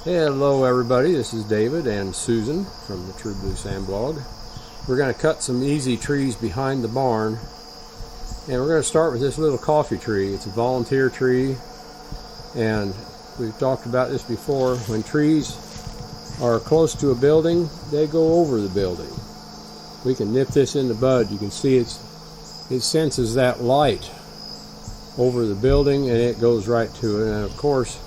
Hello everybody, this is David and Susan from the True Blue Sand Blog. We're going to cut some easy trees behind the barn, and we're going to start with this little coffee tree. It's a volunteer tree, and we've talked about this before. When trees are close to a building, they go over the building. We can nip this in the bud. You can see it senses that light over the building and it goes right to it. And of course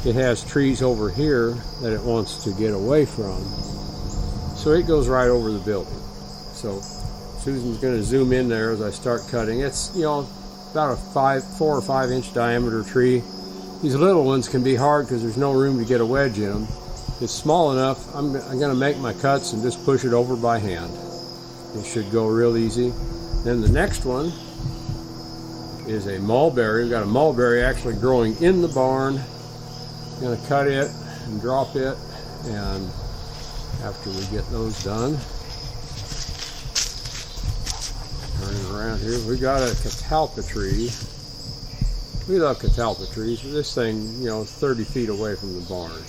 it has trees over here that it wants to get away from, so it goes right over the building. So Susan's going to zoom in there as I start cutting. It's about a 4 or 5 inch diameter tree. These little ones can be hard because there's no room to get a wedge in them. It's small enough. I'm going to make my cuts and just push it over by hand. It should go real easy. Then the next one is a mulberry. We've got a mulberry actually growing in the barn. I'm going to cut it and drop it, and after we get those done, turn it around here. We got a catalpa tree. We love catalpa trees. This thing, 30 feet away from the barn,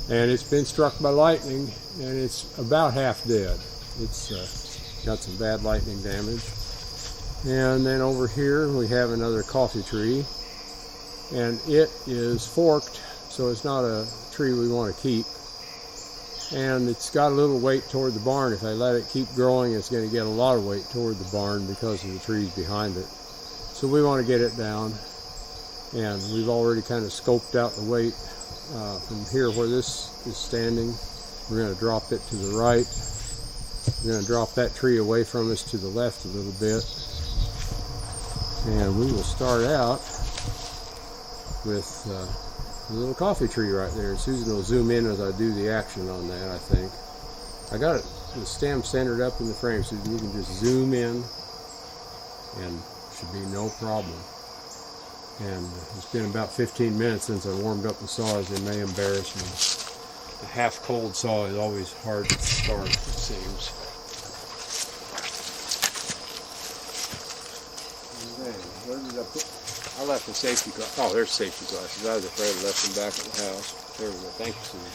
and it's been struck by lightning, and it's about half dead. It's got some bad lightning damage. And then over here we have another coffee tree, and it is forked, so it's not a tree we want to keep, and it's got a little weight toward the barn. If I let it keep growing, it's going to get a lot of weight toward the barn because of the trees behind it. So we want to get it down, and we've already kind of scoped out the weight from here where this is standing. We're going to drop it to the right. We're going to drop that tree away from us to the left a little bit, and we will start out with a little coffee tree right there. Susan will zoom in as I do the action on that, I think. I got the stem centered up in the frame, so you can just zoom in and should be no problem. And it's been about 15 minutes since I warmed up the saws. They may embarrass me. The half cold saw is always hard to start, it seems. Where did I put? I left the safety glasses. Oh, there's safety glasses. I was afraid I left them back at the house. There we go. Thank you, Susan.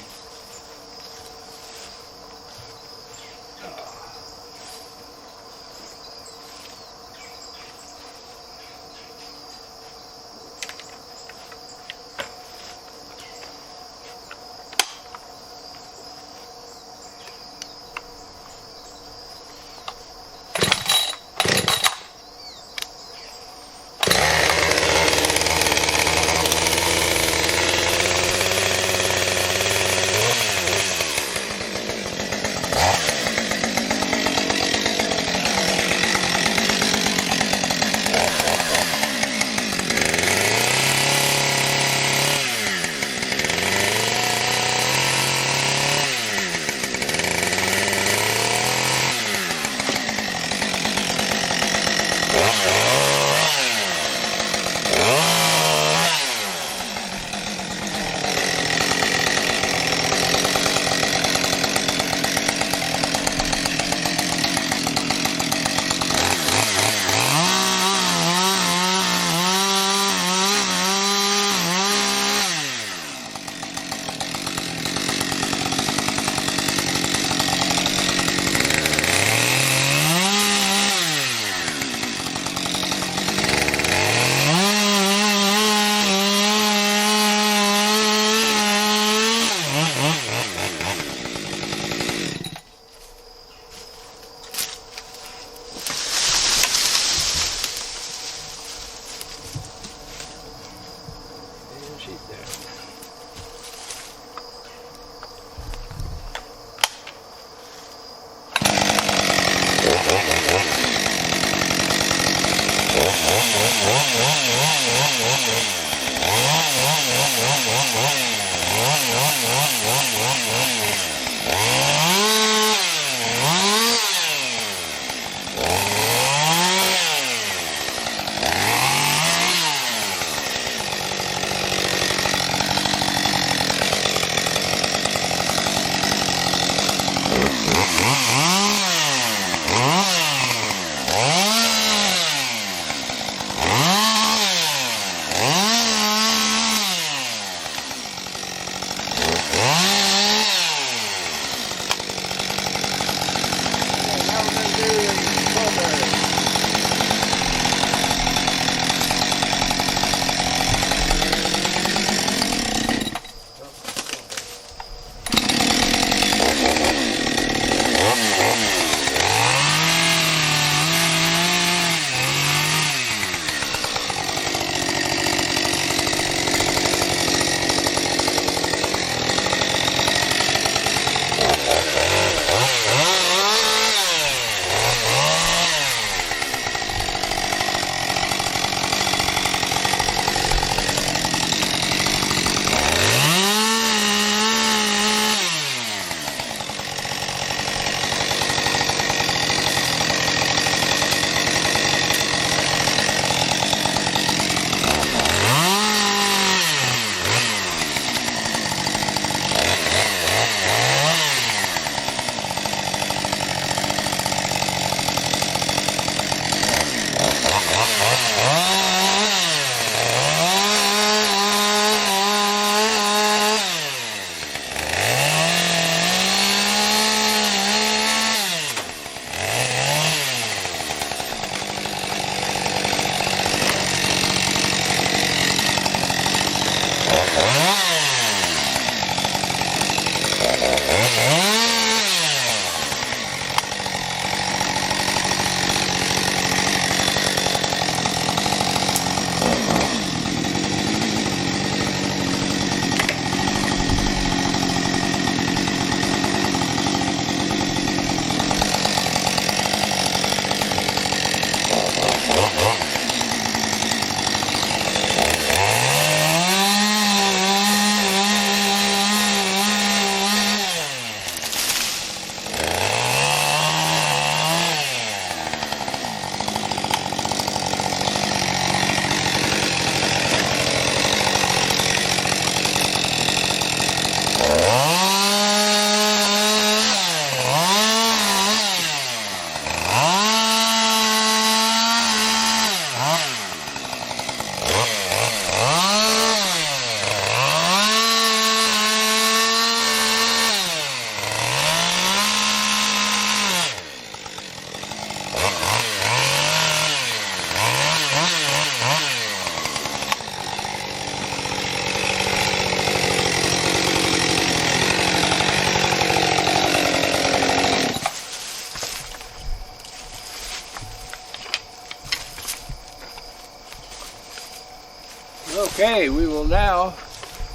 Okay, we will now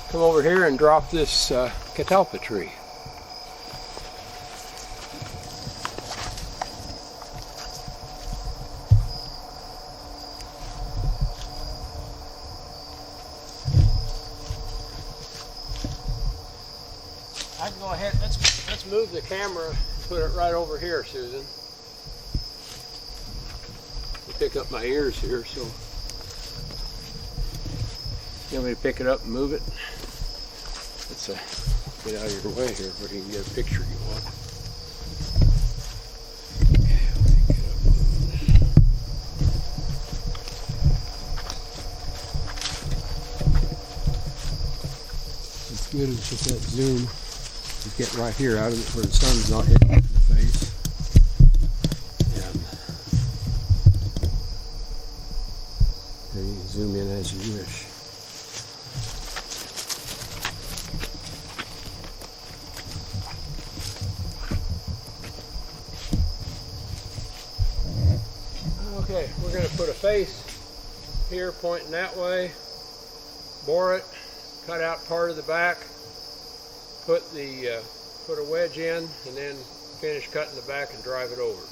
come over here and drop this catalpa tree. I can go ahead. Let's move the camera. Put it right over here, Susan. Pick up my ears here, so you want me to pick it up and move it? Let's get out of your way here where you can get a picture you want. Okay, let me get up moving. It's good as just that zoom. You get right here out of it where the sun's not hitting it in the face. You can zoom in as you wish. Okay, we're going to put a face here pointing that way, bore it, cut out part of the back, put a wedge in, and then finish cutting the back and drive it over.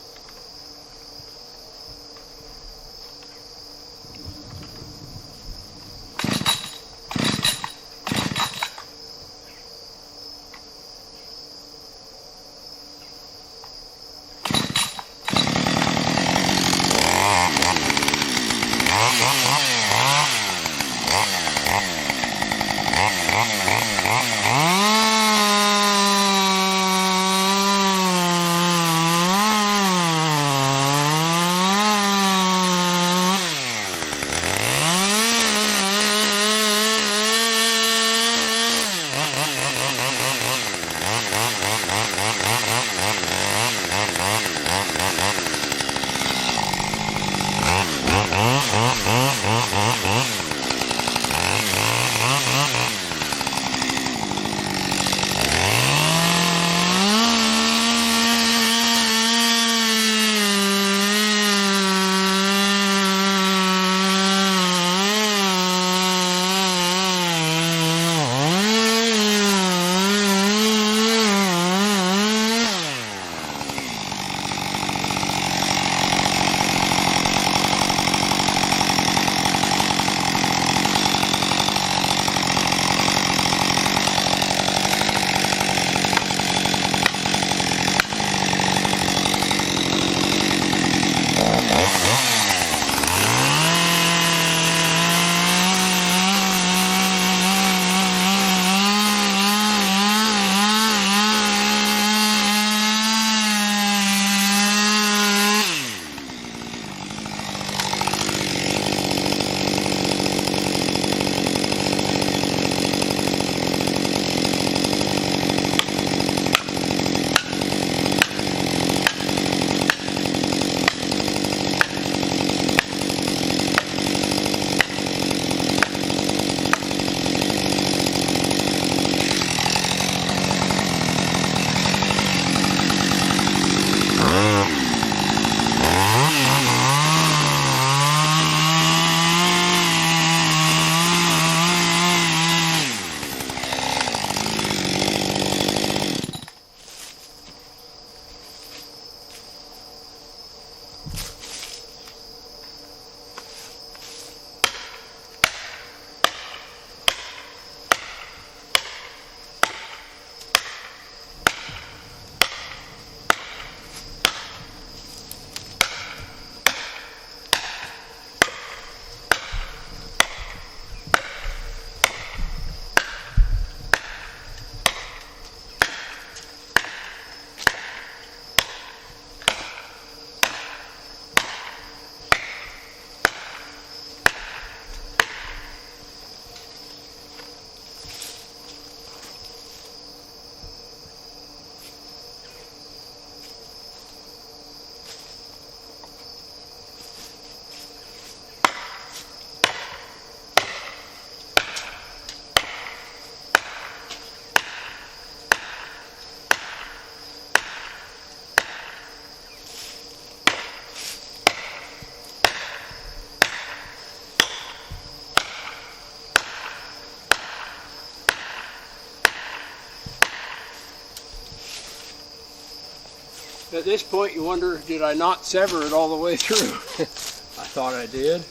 At this point you wonder, did I not sever it all the way through? I thought I did.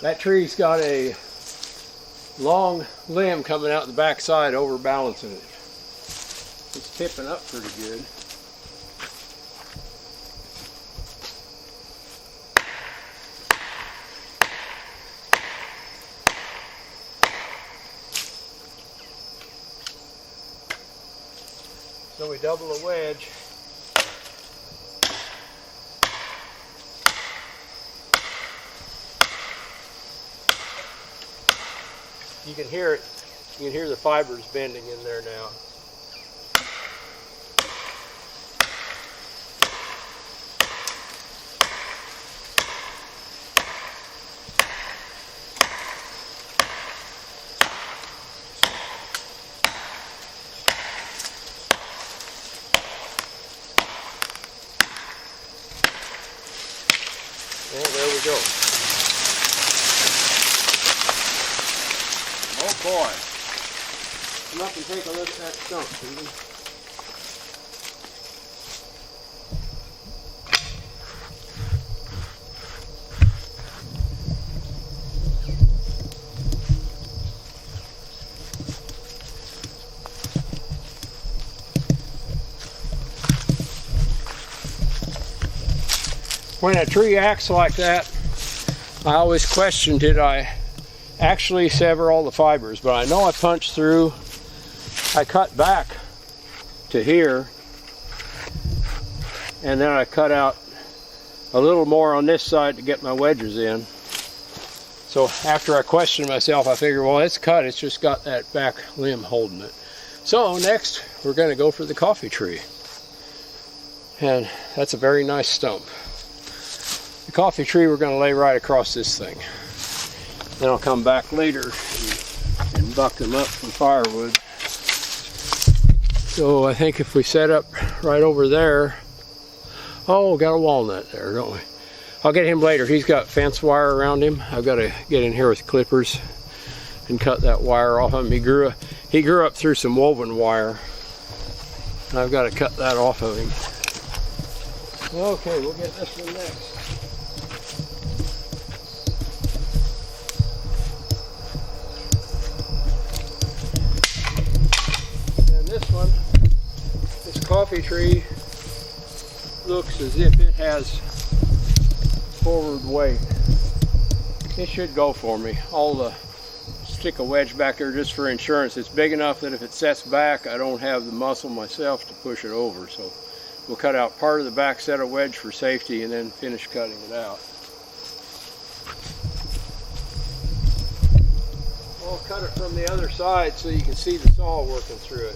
That tree's got a long limb coming out the back side overbalancing it. It's tipping up pretty good. So we double a wedge. You can hear it. You can hear the fibers bending in there now. Well, there we go. Oh boy. Come up and take a look at that stump, Susan. When a tree acts like that, I always question, did I actually sever all the fibers? But I know I punched through. I cut back to here, and then I cut out a little more on this side to get my wedges in. So after I questioned myself, I figured, well, it's cut, it's just got that back limb holding it. So next, we're going to go for the coffee tree. And that's a very nice stump. The coffee tree we're going to lay right across this thing. Then I'll come back later and buck them up from firewood. So I think if we set up right over there, oh, got a walnut there, don't we? I'll get him later. He's got fence wire around him. I've got to get in here with clippers and cut that wire off of him. He grew up through some woven wire. And I've got to cut that off of him. Okay, we'll get this one next. This one, this coffee tree, looks as if it has forward weight. It should go for me. I'll stick a wedge back there just for insurance. It's big enough that if it sets back, I don't have the muscle myself to push it over. So we'll cut out part of the back, set a wedge for safety, and then finish cutting it out. I'll cut it from the other side so you can see the saw working through it.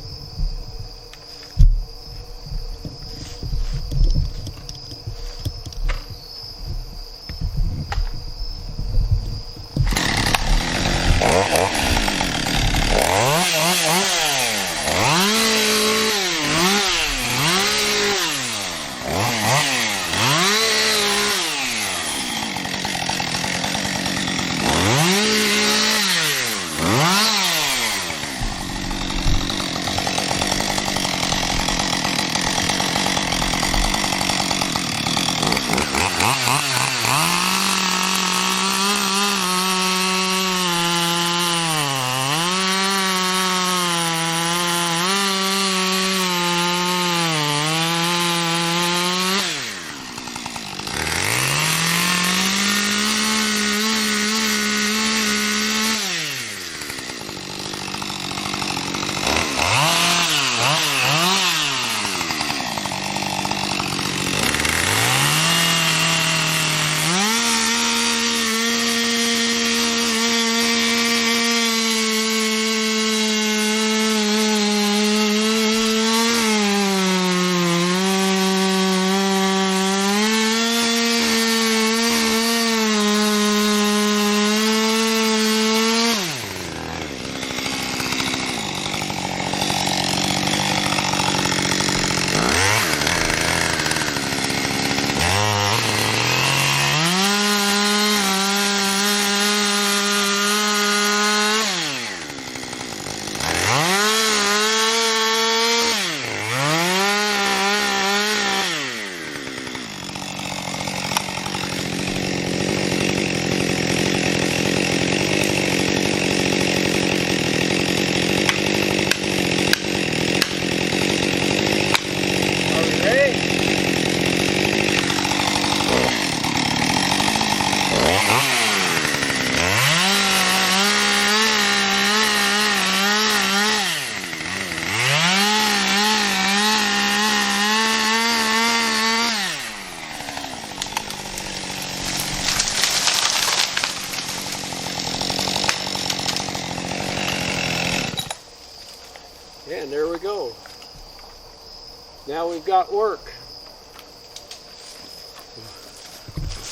Now we've got work.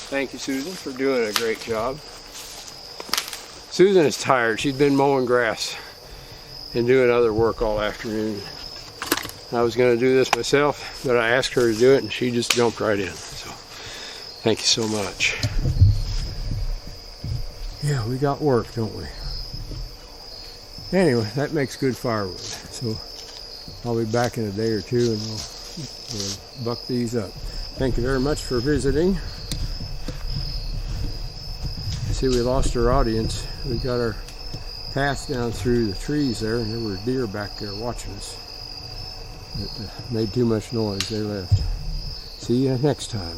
Thank you, Susan, for doing a great job. Susan is tired. She's been mowing grass and doing other work all afternoon. I was going to do this myself, but I asked her to do it and she just jumped right in. So thank you so much. Yeah, we got work, don't we? Anyway, that makes good firewood. So I'll be back in a day or two and we'll buck these up. Thank you very much for visiting. See, we lost our audience. We got our path down through the trees there, and there were deer back there watching us. It made too much noise. They left. See you next time.